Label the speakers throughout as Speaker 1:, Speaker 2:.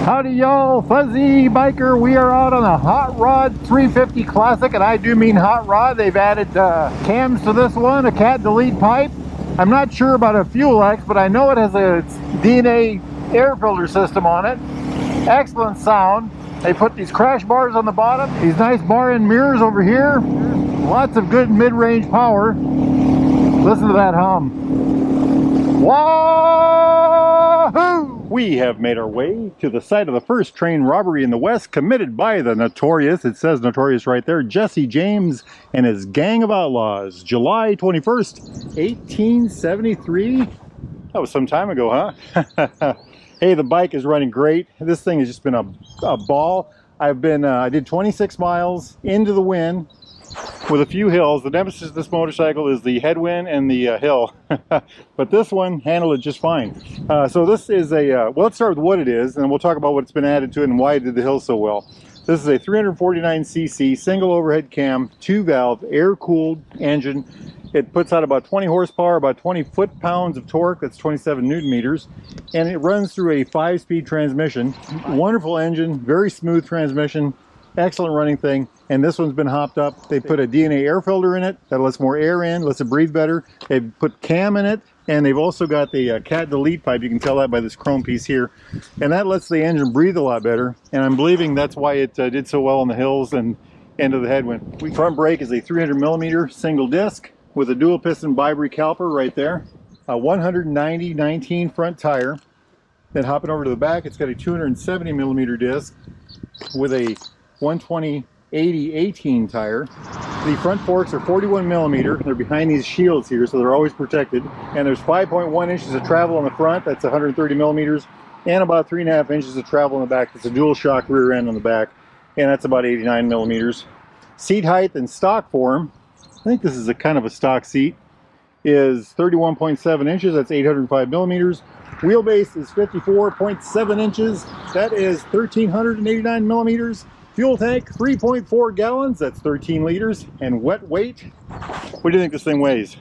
Speaker 1: Howdy y'all, Fuzzy Biker. We are out on a Hot Rod 350 Classic, and I do mean hot rod. They've added cams to this one, a cat delete pipe. I'm not sure about a FuelX, but I know it has a DNA air filter system on it. Excellent sound. They put these crash bars on the bottom, these nice bar end mirrors over here. Lots of good mid-range power. Listen to that hum. Wahoo! We have made our way to the site of the first train robbery in the West committed by the notorious, it says notorious right there, Jesse James and his gang of outlaws. July 21st, 1873. That was some time ago, huh? Hey, the bike is running great. This thing has just been a ball. I did 26 miles into the wind with a few hills. The nemesis of this motorcycle is the headwind and the hill, but this one handled it just fine. So this is a, well, let's start with what it is, and we'll talk about what's been added to it and why it did the hill so well. This is a 349cc single overhead cam, 2-valve, air-cooled engine. It puts out about 20 horsepower, about 20 foot-pounds of torque. That's 27 Newton meters. And it runs through a 5-speed transmission. Wonderful engine, very smooth transmission, excellent running thing. And this one's been hopped up. They put a DNA air filter in it that lets more air in, lets it breathe better. They've put cam in it, and they've also got the cat delete pipe. You can tell that by this chrome piece here. And that lets the engine breathe a lot better. And I'm believing that's why it did so well on the hills and end of the headwind. Front brake is a 300mm single disc with a dual piston Bybri caliper right there. A 190/19 front tire. Then hopping over to the back, it's got a 270mm disc with a 120/80/18 tire. The front forks are 41mm. They're behind these shields here, so they're always protected. And there's 5.1 inches of travel on the front. That's 130mm. And about 3.5 inches of travel in the back. It's a dual shock rear end on the back. And that's about 89mm. Seat height in stock form, I think this is a kind of a stock seat, is 31.7 inches. That's 805mm. Wheelbase is 54.7 inches. That is 1,389mm. Fuel tank, 3.4 gallons. That's 13 liters. And wet weight, what do you think this thing weighs?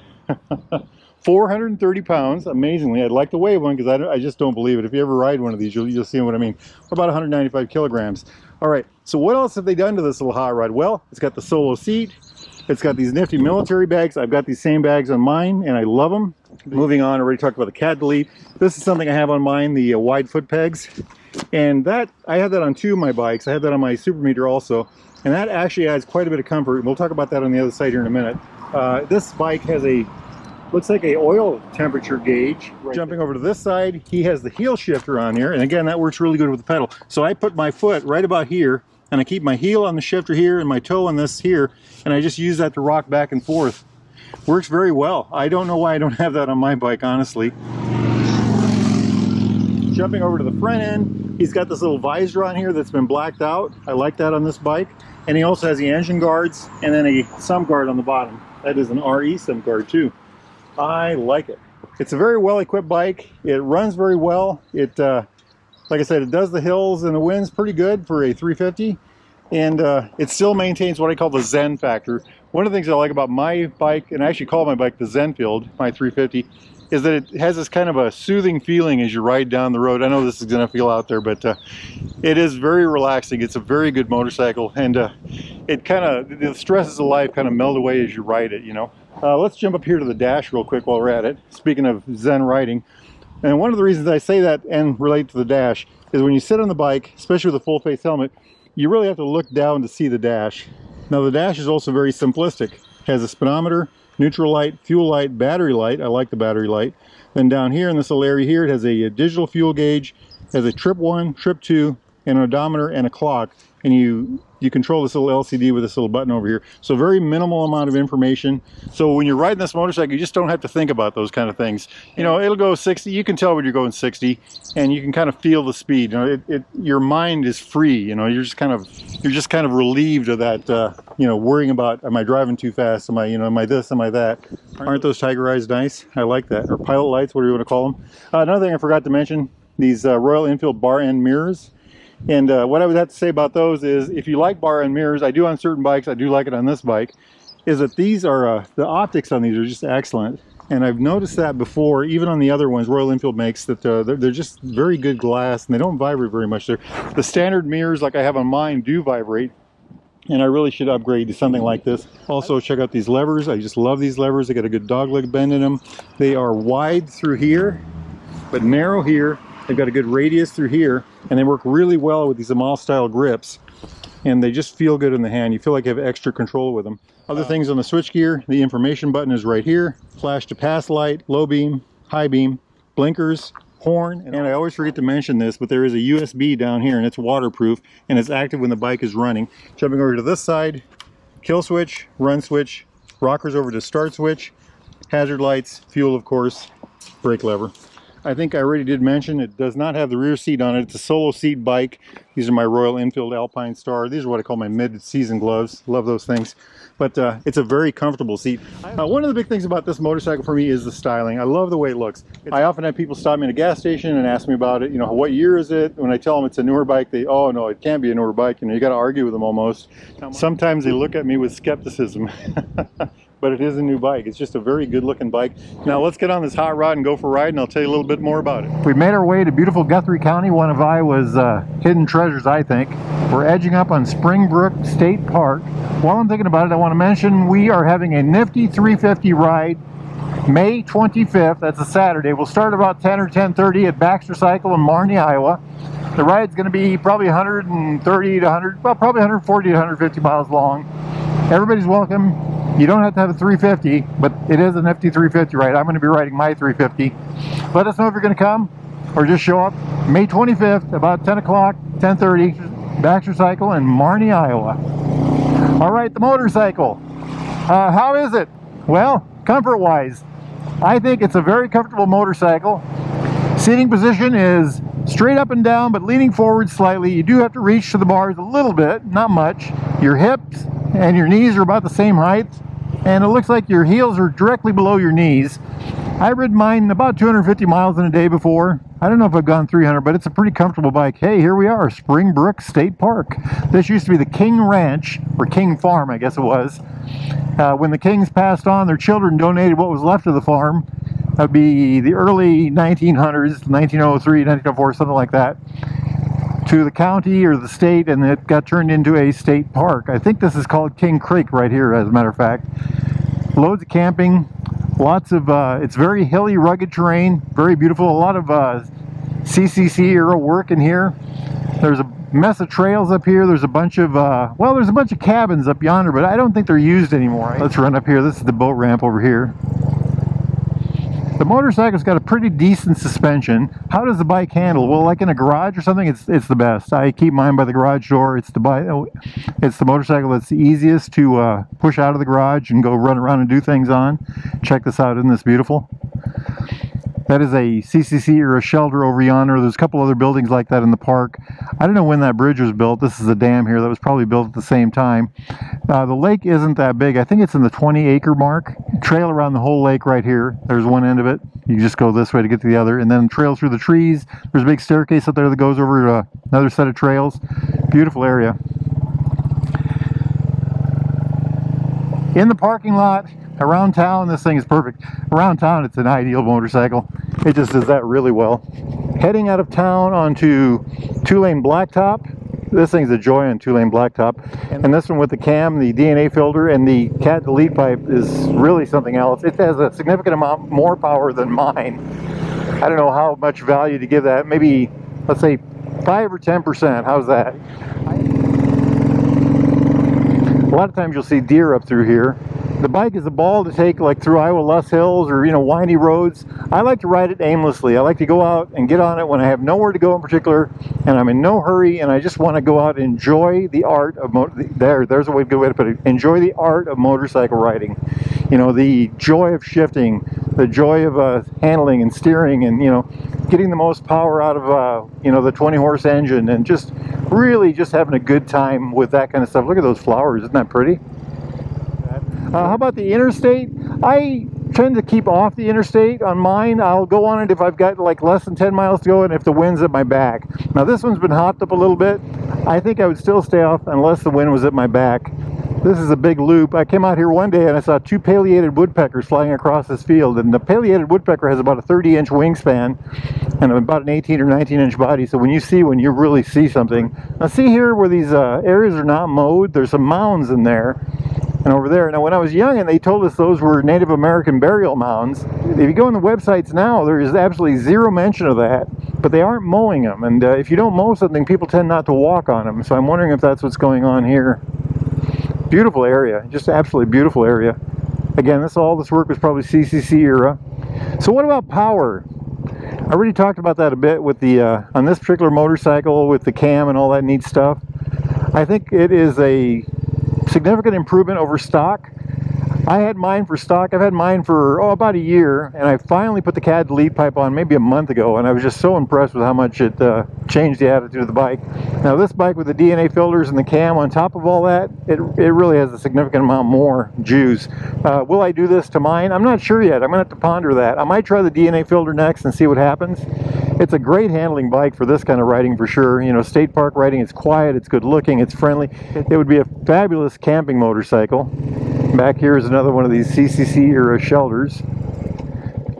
Speaker 1: 430 pounds, amazingly. I'd like to weigh one because I just don't believe it. If you ever ride one of these, you'll see what I mean. About 195 kilograms. All right, so what else have they done to this little hot rod? Well, it's got the solo seat. It's got these nifty military bags. I've got these same bags on mine, and I love them. Moving on, I already talked about the cat delete. This is something I have on mine, the wide foot pegs. And that, I have that on 2 of my bikes. I have that on my Super Meter also. And that actually adds quite a bit of comfort. We'll talk about that on the other side here in a minute. This bike has a, looks like a oil temperature gauge. Right. Jumping over to this side, he has the heel shifter on here. And again, that works really good with the pedal. So I put my foot right about here, and I keep my heel on the shifter here and my toe on this here, and I just use that to rock back and forth. Works very well. I don't know why I don't have that on my bike, honestly. Jumping over to the front end, he's got this little visor on here that's been blacked out. I like that on this bike. And he also has the engine guards and then a sump guard on the bottom. That is an RE sump guard too. I like it. It's a very well equipped bike. It runs very well. It like I said, it does the hills and the winds pretty good for a 350, and it still maintains what I call the Zen factor. One of the things I like about my bike, and I actually call my bike the Enfield, my 350, is that it has this kind of a soothing feeling as you ride down the road. I know this is going to feel out there, but it is very relaxing. It's a very good motorcycle, and it kind of, the stresses of life kind of melt away as you ride it, you know. Let's jump up here to the dash real quick while we're at it. Speaking of Zen riding. And one of the reasons I say that and relate to the dash is when you sit on the bike, especially with a full face helmet, you really have to look down to see the dash. Now the dash is also very simplistic. It has a speedometer, neutral light, fuel light, battery light. I like the battery light. Then down here in this little area here, it has a digital fuel gauge, has a trip 1, trip 2, an odometer, and a clock. And you control this little LCD with this little button over here. So very minimal amount of information. So when you're riding this motorcycle, you just don't have to think about those kind of things. You know, it'll go 60. You can tell when you're going 60, and you can kind of feel the speed. You know, your mind is free. You know, you're just kind of relieved of that. You know, worrying about, am I driving too fast? Am I, you know, am I this? Am I that? Aren't those tiger eyes nice? I like that. Or pilot lights, whatever you want to call them. Another thing I forgot to mention: these Royal Enfield bar end mirrors. And what I would have to say about those is, if you like bar end mirrors, I do on certain bikes, I do like it on this bike, is that these are, the optics on these are just excellent. And I've noticed that before, even on the other ones Royal Enfield makes, that they're just very good glass and they don't vibrate very much. The standard mirrors like I have on mine do vibrate, and I really should upgrade to something like this. Also, check out these levers. I just love these levers. They got a good dogleg bend in them. They are wide through here, but narrow here. They've got a good radius through here, and they work really well with these Amal style grips. And they just feel good in the hand. You feel like you have extra control with them. Other things on the switchgear, the information button is right here. Flash to pass light, low beam, high beam, blinkers, horn. And I always forget to mention this, but there is a USB down here and it's waterproof and it's active when the bike is running. Jumping over to this side, kill switch, run switch, rockers over to start switch, hazard lights, fuel of course, brake lever. I think I already did mention it does not have the rear seat on it. It's a solo seat bike. These are my Royal Enfield Alpine Star. These are what I call my mid-season gloves. Love those things. But it's a very comfortable seat. One of the big things about this motorcycle for me is the styling. I love the way it looks. I often have people stop me at a gas station and ask me about it. You know, what year is it? When I tell them it's a newer bike, they, oh no, it can't be a newer bike. You know, you got to argue with them almost. Sometimes they look at me with skepticism. But it is a new bike. It's just a very good looking bike. Now let's get on this hot rod and go for a ride, and I'll tell you a little bit more about it. We've made our way to beautiful Guthrie County, one of Iowa's hidden treasures, I think. We're edging up on Springbrook State Park. While I'm thinking about it, I want to mention we are having a nifty 350 ride May 25th. That's a Saturday. We'll start about 10 or 10:30 at Baxter Cycle in Marnie, Iowa. The ride's going to be probably 130 to 100, well, probably 140 to 150 miles long. Everybody's welcome. You don't have to have a 350, but it is a nifty 350 ride. I'm going to be riding my 350. Let us know if you're going to come or just show up. May 25th, about 10 o'clock, 10:30, Baxter Cycle in Marnie, Iowa. All right, the motorcycle. How is it? Well, comfort-wise, I think it's a very comfortable motorcycle. Seating position is straight up and down, but leaning forward slightly. You do have to reach to the bars a little bit, not much. Your hips and your knees are about the same height, and it looks like your heels are directly below your knees. I ridden mine about 250 miles in a day before. I don't know if I've gone 300, but it's a pretty comfortable bike. Hey, here we are, Springbrook State Park. This used to be the King Ranch, or King Farm, I guess it was. When the Kings passed on, their children donated what was left of the farm. That would be the early 1900s, 1903, 1904, something like that, to the county or the state, and it got turned into a state park. I think this is called King Creek right here, as a matter of fact. Loads of camping, lots of, it's very hilly, rugged terrain, very beautiful. A lot of CCC era work in here. There's a mess of trails up here. There's a bunch of, well, there's a bunch of cabins up yonder, but I don't think they're used anymore. Let's run up here. This is the boat ramp over here. The motorcycle's got a pretty decent suspension. How does the bike handle? Well, like in a garage or something, it's the best. I keep mine by the garage door. It's the motorcycle that's the easiest to push out of the garage and go run around and do things on. Check this out, isn't this beautiful? That is a CCC or a shelter over yonder. There's a couple other buildings like that in the park. I don't know when that bridge was built. This is a dam here that was probably built at the same time. The lake isn't that big. I think it's in the 20-acre mark. Trail around the whole lake right here. There's one end of it. You just go this way to get to the other, and then trail through the trees. There's a big staircase up there that goes over to another set of trails. Beautiful area. In the parking lot, around town, this thing is perfect. Around town, it's an ideal motorcycle. It just does that really well. Heading out of town onto 2-lane blacktop. This thing's a joy on 2-lane blacktop. And this one with the cam, the DNA filter, and the cat delete pipe is really something else. It has a significant amount more power than mine. I don't know how much value to give that. Maybe, let's say 5 or 10%. How's that? A lot of times you'll see deer up through here. The bike is a ball to take like through Iowa Luss Hills or, you know, windy roads. I like to ride it aimlessly. I like to go out and get on it when I have nowhere to go in particular and I'm in no hurry and I just want to go out and enjoy the art of there's a good way to put it. Enjoy the art of motorcycle riding. You know, the joy of shifting, the joy of handling and steering and, you know, getting the most power out of, you know, the 20-horse engine and just really just having a good time with that kind of stuff. Look at those flowers. Isn't that pretty? How about the interstate? I tend to keep off the interstate on mine. I'll go on it if I've got like less than 10 miles to go and if the wind's at my back. Now this one's been hopped up a little bit. I think I would still stay off unless the wind was at my back. This is a big loop. I came out here one day and I saw 2 pileated woodpeckers flying across this field, and the pileated woodpecker has about a 30-inch wingspan and about an 18 or 19-inch body. So when you see one, you really see something. Now see here where these areas are not mowed, there's some mounds in there and over there. Now when I was young and they told us those were Native American burial mounds, if you go on the websites now, there is absolutely zero mention of that, but they aren't mowing them. And if you don't mow something, people tend not to walk on them. So I'm wondering if that's what's going on here. Beautiful area, just absolutely beautiful area. Again, all this work was probably CCC era. So what about power? I already talked about that a bit with the on this particular motorcycle with the cam and all that neat stuff. I think it is a significant improvement over stock. I had mine for stock. I've had mine for about a year, and I finally put the CAD lead pipe on maybe a month ago, and I was just so impressed with how much it changed the attitude of the bike. Now this bike with the DNA filters and the cam on top of all that, it really has a significant amount more juice. Will I do this to mine? I'm not sure yet. I'm gonna have to ponder that. I might try the DNA filter next and see what happens. It's a great handling bike for this kind of riding for sure. You know, state park riding, it's quiet, it's good looking, it's friendly. It would be a fabulous camping motorcycle. Back here is another one of these CCC era shelters.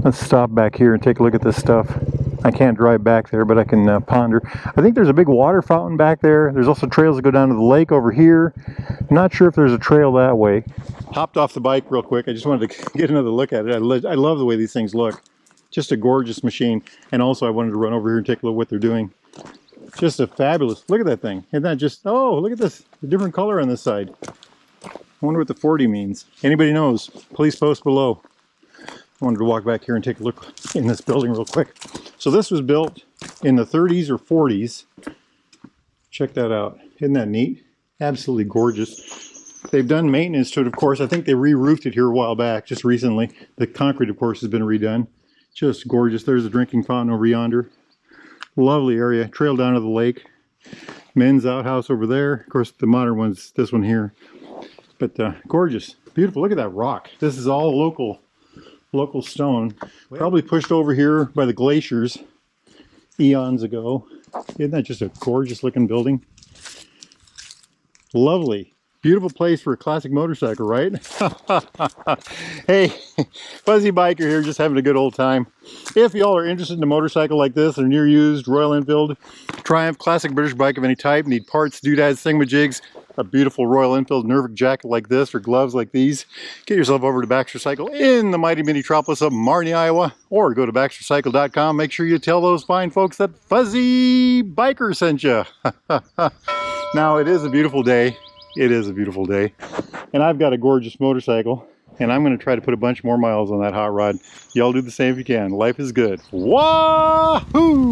Speaker 1: Let's stop back here and take a look at this stuff. I can't drive back there, but I can ponder. I think there's a big water fountain back there. There's also trails that go down to the lake over here. I'm not sure if there's a trail that way. Hopped off the bike real quick. I just wanted to get another look at it. I love the way these things look. Just a gorgeous machine. And also I wanted to run over here and take a look at what they're doing. Just a fabulous, look at that thing. Isn't that just, oh, look at this, a different color on this side. I wonder what the 40 means. Anybody knows, please post below. I wanted to walk back here and take a look in this building real quick. So this was built in the 30s or 40s. Check that out. Isn't that neat? Absolutely gorgeous. They've done maintenance to it, of course. I think they re-roofed it here a while back, just recently. The concrete, of course, has been redone. Just gorgeous. There's a drinking fountain over yonder. Lovely area. Trail down to the lake. Men's outhouse over there. Of course, the modern one's this one here. But gorgeous. Beautiful. Look at that rock. This is all local stone. Probably pushed over here by the glaciers eons ago. Isn't that just a gorgeous looking building? Lovely. Beautiful place for a classic motorcycle, right? Hey, Fuzzy Biker here, just having a good old time. If y'all are interested in a motorcycle like this, a near used Royal Enfield, Triumph, classic British bike of any type, need parts, doodads, thingamajigs, a beautiful Royal Enfield Nervic jacket like this or gloves like these, get yourself over to Baxter Cycle in the mighty metropolis of Marnie, Iowa, or go to baxtercycle.com. Make sure you tell those fine folks that Fuzzy Biker sent you. Now, it is a beautiful day. It is a beautiful day. And I've got a gorgeous motorcycle, and I'm going to try to put a bunch more miles on that hot rod. Y'all do the same if you can. Life is good. Wahoo!